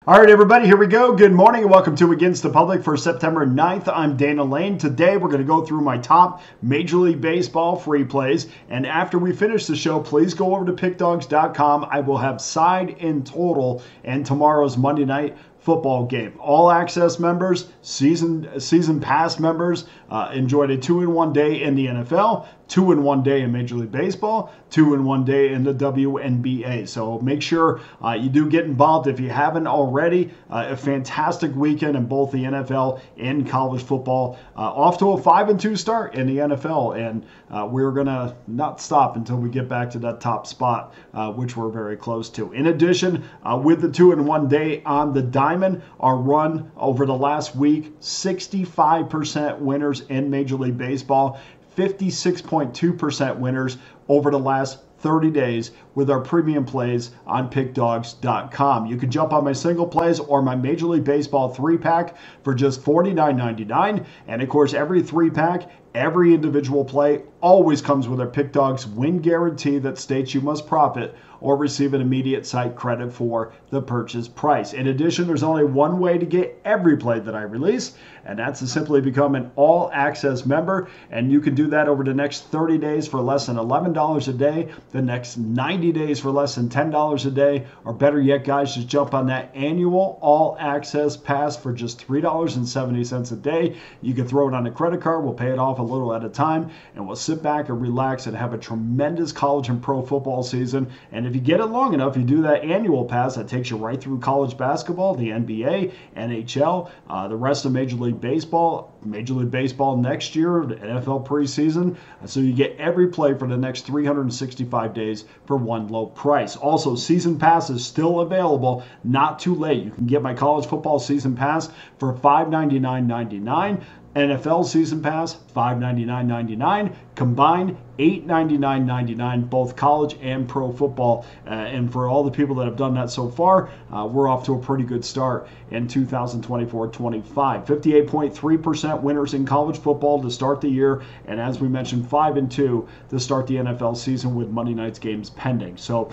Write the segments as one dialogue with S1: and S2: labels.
S1: All right, everybody, here we go. Good morning and welcome to Against the Public for September 9th. I'm Dana Lane. Today, we're going to go through my top Major League Baseball free plays. And after we finish the show, please go over to Pickdawgz.com. I will have side and total and tomorrow's Monday night football game. All access members, season pass members enjoyed a 2-in-1 day in the NFL, 2-in-1 day in Major League Baseball, 2-in-1 day in the WNBA. So make sure you do get involved if you haven't already. A fantastic weekend in both the NFL and college football. Off to a 5-2 start in the NFL, and we're going to not stop until we get back to that top spot, which we're very close to. In addition, with the 2-in-1 day on the diamond, our run over the last week, 65% winners in Major League Baseball, 56.2% winners over the last 30 days with our premium plays on Pickdawgz.com. You can jump on my single plays or my Major League Baseball 3-pack for just $49.99. And of course, every 3-pack, every individual play always comes with a Pickdawgz win guarantee that states you must profit or receive an immediate site credit for the purchase price. In addition, there's only one way to get every play that I release, and that's to simply become an all-access member. And you can do that over the next 30 days for less than $11 a day, the next 90 days for less than $10 a day, or better yet, guys, just jump on that annual all-access pass for just $3.70 a day. You can throw it on a credit card. We'll pay it off a little at a time, and we'll sit back and relax and have a tremendous college and pro football season. And if you get it long enough, you do that annual pass that takes you right through college basketball, the NBA, NHL, the rest of Major League Baseball next year, the NFL preseason. So you get every play for the next 365 days for one low price. Also, season pass is still available, not too late. You can get my college football season pass for $599.99. NFL season pass, $599.99. Combined, $899.99, both college and pro football. And for all the people that have done that so far, we're off to a pretty good start in 2024-25. 58.3% winners in college football to start the year. And as we mentioned, 5-2 to start the NFL season with Monday night's games pending. So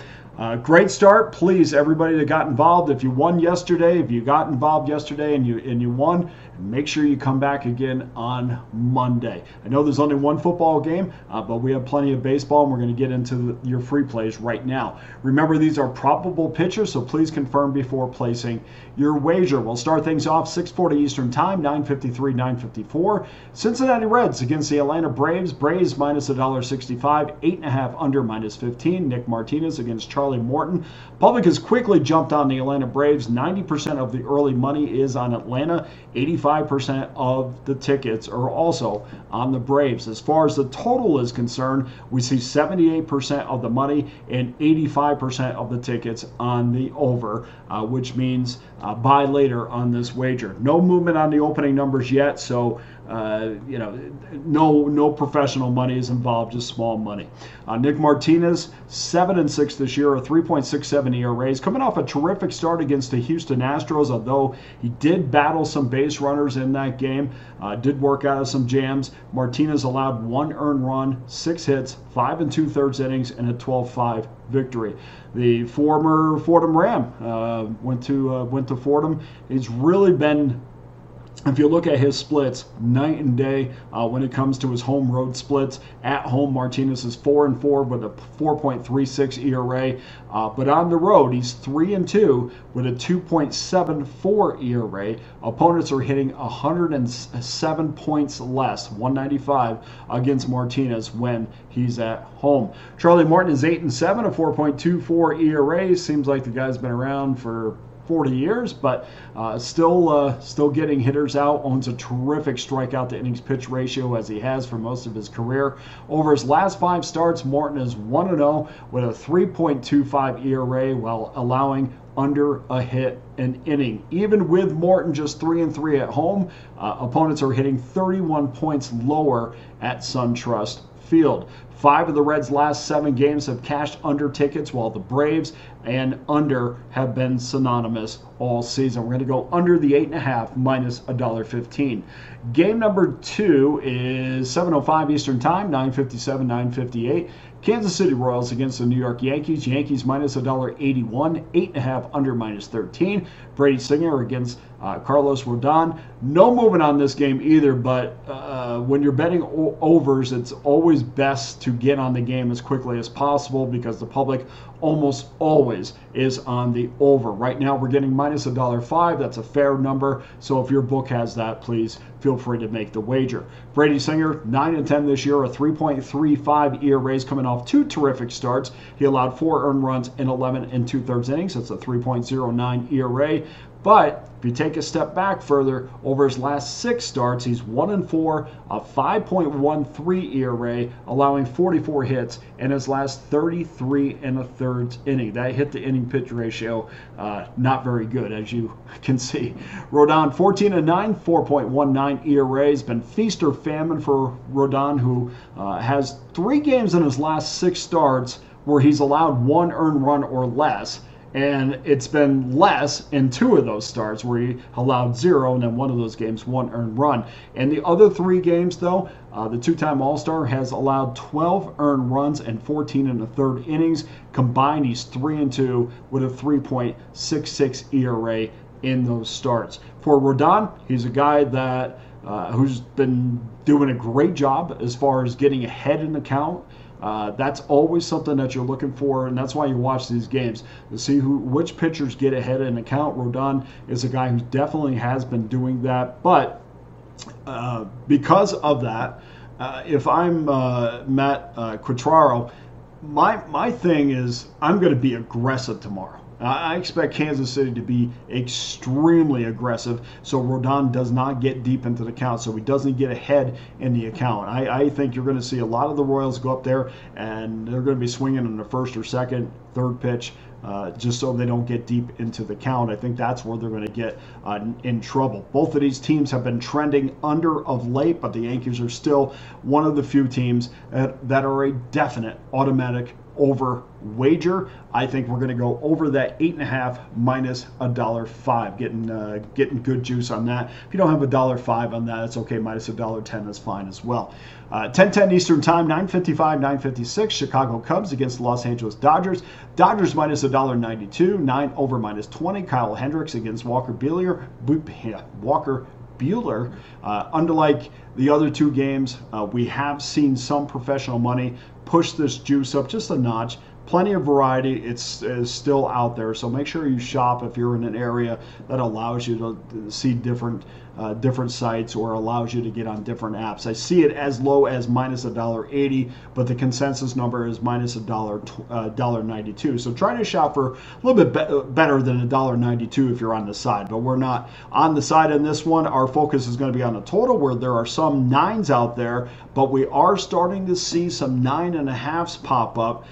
S1: great start. Please, everybody that got involved, if you won yesterday, if you got involved yesterday and you won, make sure you come back again on Monday. I know there's only one football game, but we have plenty of baseball, and we're going to get into your free plays right now. Remember, these are probable pitchers, so please confirm before placing your wager. We'll start things off 6:40 Eastern Time, 9:53, 9:54. Cincinnati Reds against the Atlanta Braves. Braves minus $1.65, 8.5 under -15. Nick Martinez against Charlie Morton. Public has quickly jumped on the Atlanta Braves. 90% of the early money is on Atlanta. 85% of the tickets are also on the Braves. As far as the total is concerned, we see 78% of the money and 85% of the tickets on the over, which means buy later on this wager. No movement on the opening numbers yet, so no professional money is involved, just small money. Nick Martinez, 7-6 this year, a 3.67 ERA. He's coming off a terrific start against the Houston Astros, although he did battle some base runners in that game, did work out of some jams. Martinez allowed 1 earned run, 6 hits, 5 2/3 innings, and a 12-5 victory. The former Fordham Ram went to Fordham. He's really been, if you look at his splits, night and day when it comes to his home road splits. At home, Martinez is 4-4 with a 4.36 ERA. But on the road, he's 3-2 with a 2.74 ERA. Opponents are hitting 107 points less, 195 against Martinez when he's at home. Charlie Morton is 8-7, a 4.24 ERA. Seems like the guy's been around for 40 years, but still getting hitters out. Owns a terrific strikeout to innings pitch ratio, as he has for most of his career. Over his last 5 starts, Morton is 1-0 with a 3.25 ERA while allowing under a hit an inning. Even with Morton just 3-3 at home, opponents are hitting 31 points lower at SunTrust Field. 5 of the Reds' last 7 games have cashed under tickets, while the Braves and under have been synonymous all season. We're going to go under the 8.5 minus $1.15. Game number 2 is 7:05 Eastern Time, 9:57, 9:58. Kansas City Royals against the New York Yankees. Yankees minus $1.81, 8.5 under minus 13. Brady Singer against Carlos Rodon. No movement on this game either, but when you're betting overs, it's always best to get on the game as quickly as possible because the public almost always is on the over. Right now we're getting minus $1.05. That's a fair number. So if your book has that, please feel free to make the wager. Brady Singer, 9-10 this year, a 3.35 ERA, coming off 2 terrific starts. He allowed 4 earned runs in 11 2/3 innings. That's a 3.09 ERA. But if you take a step back further, over his last 6 starts, he's 1-4, a 5.13 ERA, allowing 44 hits in his last 33 1/3 inning. That hit the inning pitch ratio, not very good, as you can see. Rodon, 14-9, 4.19 ERA. Has been feast or famine for Rodon, who has 3 games in his last 6 starts where he's allowed 1 earned run or less. And it's been less in 2 of those starts where he allowed 0, and then 1 of those games 1 earned run. And the other 3 games, though, the 2-time All-Star has allowed 12 earned runs and 14 1/3 innings. Combined, he's 3-2 with a 3.66 ERA in those starts. For Rodon, he's a guy that who's been doing a great job as far as getting ahead in the count. That's always something that you're looking for, and that's why you watch these games to see which pitchers get ahead in the count. Rodon is a guy who definitely has been doing that, but because of that, if I'm Matt Quatraro, my thing is I'm going to be aggressive tomorrow. I expect Kansas City to be extremely aggressive so Rodon does not get deep into the count, so he doesn't get ahead in the account. I think you're going to see a lot of the Royals go up there and they're going to be swinging in the first or second, third pitch, just so they don't get deep into the count. I think that's where they're going to get in trouble. Both of these teams have been trending under of late, but the Yankees are still one of the few teams that are a definite automatic over wager. I think we're going to go over that 8.5 minus $1.05. Getting good juice on that. If you don't have $1.05 on that, it's okay. Minus $1.10 is fine as well. 10:10 Eastern Time, 9:55, 9:56. Chicago Cubs against the Los Angeles Dodgers. Dodgers minus $1.92. 9 over minus 20. Kyle Hendricks against Walker Buehler. Unlike the other 2 games, we have seen some professional money push this juice up just a notch. Plenty of variety. It's still out there, so make sure you shop if you're in an area that allows you to see different sites or allows you to get on different apps. I see it as low as minus $1.80, but the consensus number is minus $1.92. So try to shop for a little bit better than $1.92 if you're on the side, but we're not on the side in this one. Our focus is going to be on the total, where there are some 9s out there, but we are starting to see some 9.5s pop up.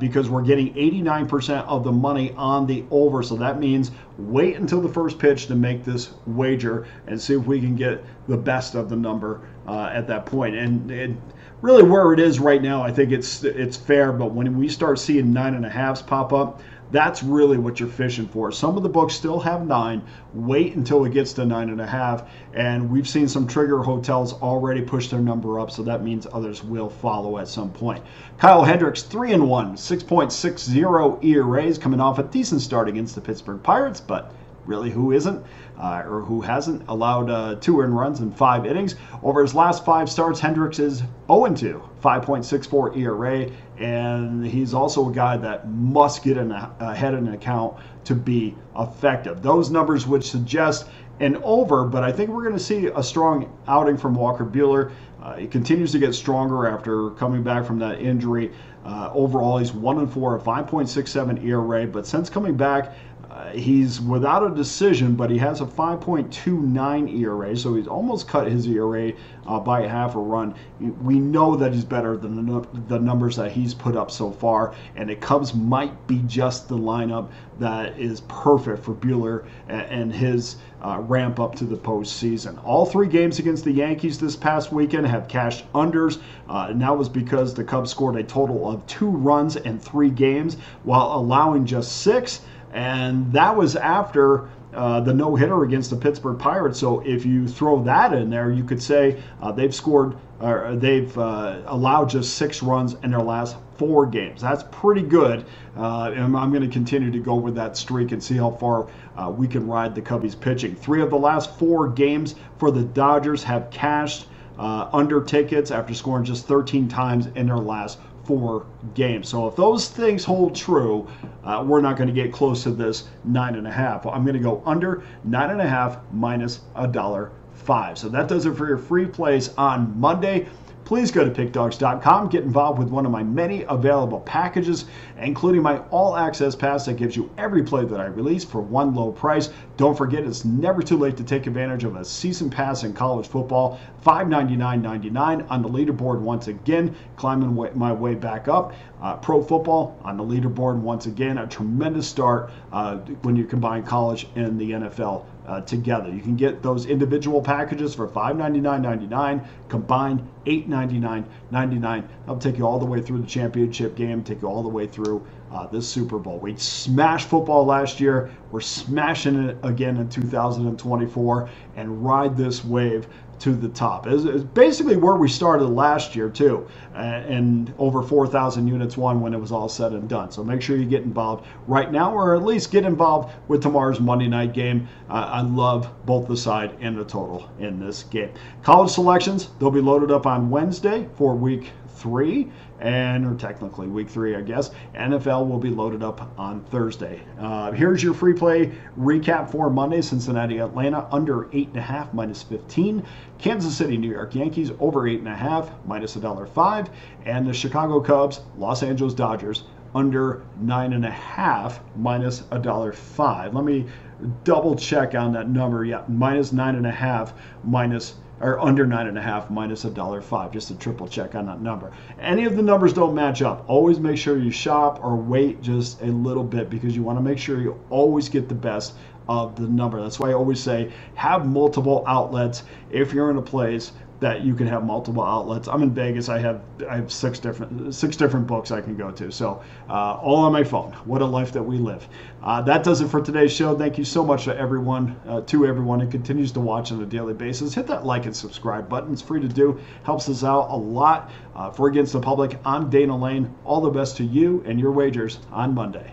S1: Because we're getting 89% of the money on the over. So that means wait until the first pitch to make this wager and see if we can get the best of the number at that point. And really where it is right now, I think it's fair. But when we start seeing 9.5s pop up, that's really what you're fishing for. Some of the books still have 9. Wait until it gets to 9.5. And we've seen some trigger hotels already push their number up, so that means others will follow at some point. Kyle Hendricks, 3-1, 6.60 ERAs, coming off a decent start against the Pittsburgh Pirates, but really who isn't or who hasn't allowed 2 earned runs in 5 innings. Over his last 5 starts, Hendricks is 0-2, 5.64 ERA, and he's also a guy that must get ahead in an account to be effective. Those numbers would suggest an over, but I think we're going to see a strong outing from Walker Buehler. He continues to get stronger after coming back from that injury. Overall, he's 1-4, a 5.67 ERA, but since coming back, he's without a decision, but he has a 5.29 ERA, so he's almost cut his ERA by half a run. We know that he's better than the numbers that he's put up so far, and the Cubs might be just the lineup that is perfect for Buehler and his ramp up to the postseason. All 3 games against the Yankees this past weekend have cashed unders, and that was because the Cubs scored a total of 2 runs in 3 games while allowing just 6. And that was after the no-hitter against the Pittsburgh Pirates. So if you throw that in there, you could say they've allowed just 6 runs in their last 4 games. That's pretty good, and I'm going to continue to go with that streak and see how far we can ride the Cubbies pitching. 3 of the last 4 games for the Dodgers have cashed under tickets after scoring just 13 times in their last 4 games. So if those things hold true, we're not going to get close to this 9.5. I'm going to go under 9.5 minus $1.05. So that does it for your free plays on Monday. Please go to pickdawgz.com, get involved with one of my many available packages, including my all-access pass that gives you every play that I release for one low price. Don't forget, it's never too late to take advantage of a season pass in college football. $5.99.99 on the leaderboard once again, climbing my way back up. Pro football on the leaderboard once again, a tremendous start when you combine college and the NFL together. You can get those individual packages for $5.99.99, combined $8.99.99. That'll take you all the way through the championship game, take you all the way through this Super Bowl. We smashed football last year. We're smashing it again in 2024 and ride this wave to the top. It's basically where we started last year too, and over 4,000 units won when it was all said and done. So make sure you get involved right now, or at least get involved with tomorrow's Monday night game. I love both the side and the total in this game. College selections, they'll be loaded up on Wednesday for week 3, or technically week 3, I guess. NFL will be loaded up on Thursday. Here's your free play recap for Monday. Cincinnati, Atlanta, under 8.5 minus 15. Kansas City, New York Yankees, over 8.5 minus $1.05. And the Chicago Cubs, Los Angeles Dodgers, under 9.5 minus $1.05. Let me double check on that number. Yeah, minus 9.5 minus, or under 9.5 minus $1.05, just to triple check on that number. Any of the numbers don't match up, always make sure you shop or wait just a little bit, because you want to make sure you always get the best of the number. That's why I always say have multiple outlets. If you're in a place that you can have multiple outlets, I'm in Vegas. I have 6 different books I can go to. So all on my phone. What a life that we live. That does it for today's show. Thank you so much to everyone who continues to watch on a daily basis. Hit that like and subscribe button. It's free to do. Helps us out a lot. For Against the Public, I'm Dana Lane. All the best to you and your wagers on Monday.